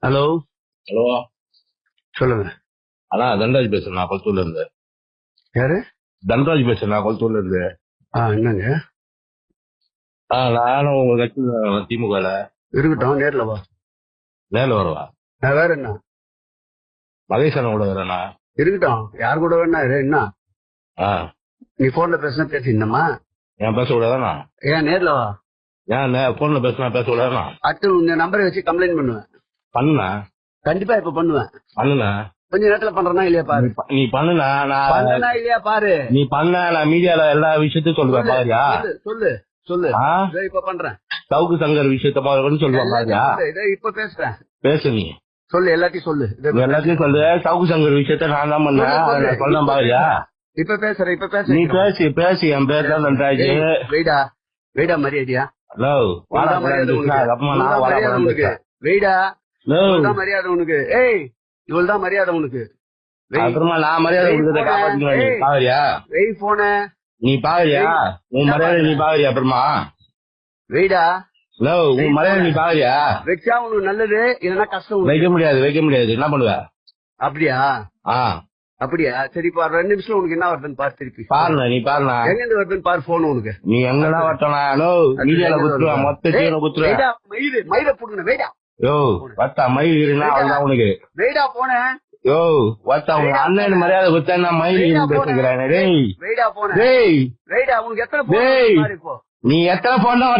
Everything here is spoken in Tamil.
ஹலோ. ஹலோ. சொல்லுங்க. அண்ணா தன்ராஜ் பேசுறேன், நான் கொளத்தூர்ல இருந்து. யாரு? தன்ராஜ் பேசுறேன், நான் கொளத்தூர்ல இருந்து. என்னங்க? நானும் உங்க கட்சி திமுகல. இருக்கட்டும், நேர்ல வா. நேரில் வரவா? வேற என்ன? மகேஸ்வரன் கூட வரேண்ணா. இருக்கட்டும், யார் கூட வேணா என்ன? நீ போன்ல பேசினா பேசிடணுமா? ஏன் பேசக்கூடாதாண்ணா? ஏன் நேர்ல வா. ஏன் போன்ல பேசினா பேசக்கூடாதுண்ணா? அடுத்து உங்க நம்பரை வச்சு கம்ப்ளைண்ட் பண்ணுவேன். பண்ணுண்ணா. கண்டிப்பா இப்ப பண்ணுவேன். பண்ணுண்ணா. கொஞ்ச நேரத்துல பண்றனா இல்லையா பாரு. நீ பண்ணுண்ணா. பண்ணனா இல்லையா பாரு. நீ பண்ண, நான் மீடியால எல்லா விஷயத்தையும் சொல்லுவேன் பாரியா. சொல்லு சொல்லு. இப்ப பண்றேன். சவுக்கு சங்கர் விஷயத்த சொல்லுவேன் பாரியா. இப்ப பேசுறேன். பேசு நீ. சொல்லு, எல்லாத்தையும் சொல்லு. எல்லாத்தையும் சொல்லு. சவுக்கு சங்கர் விஷயத்த நான் தான் பண்ணேன், சொல்ல பாரியா. இப்ப பேசுறேன். இப்ப பேச நீ பேசி பேசி. என் பேர் தான் நன்றாஜ். வெயிடா வெயிடா மரியாதையா. ஹலோ. மரியாதை உனக்கு. வெயிடா மரியாதை உனக்கு. ஏய், இவள்தான் மரியாதை உனக்கு. அப்புறமா நான் மரியாதை கொடுக்கறத காப்பாத்திக்கலாம். பாவரியா? வெய் போன. நீ பாவரியா? உன் மரியாதை நீ பாவரியா? அப்புறமா வெயிடா. ஹலோ, உன் மரியாதை நீ பாவரியா? வச்சா உனக்கு நல்லது, இல்லன்னா கஷ்டம். வைக்க முடியாது, வைக்க முடியாது. என்ன பண்ணுவ? அப்படியா? அப்படியா? சரி, இப்ப 2 நிமிஷம் உனக்கு என்ன வருதுன்னு பாரு. திருப்பி பாருண்ணா, நீ பாருண்ணா. எங்க இருந்து வருதுன்னு பாரு போன் உனக்கு. நீ எங்கதான் வரட்டா? ஹலோ, மீடியால குத்துருவா, மொத்த சீன குத்துருவா. மயில போடுங்க. வெயிடா. யோ வத்தா மயில் இருந்தா அவ்வளவுதான் உனக்கு. வெயிடா போனேன். யோ வத்தா உங்க அண்ணன் மரியாதை குத்தா மயில் பேசுகிறேன். டேய் வெயிடா போன. டேய் வெயிடா உனக்கு எத்தனை போன்? நீ எத்தனை போன் தான்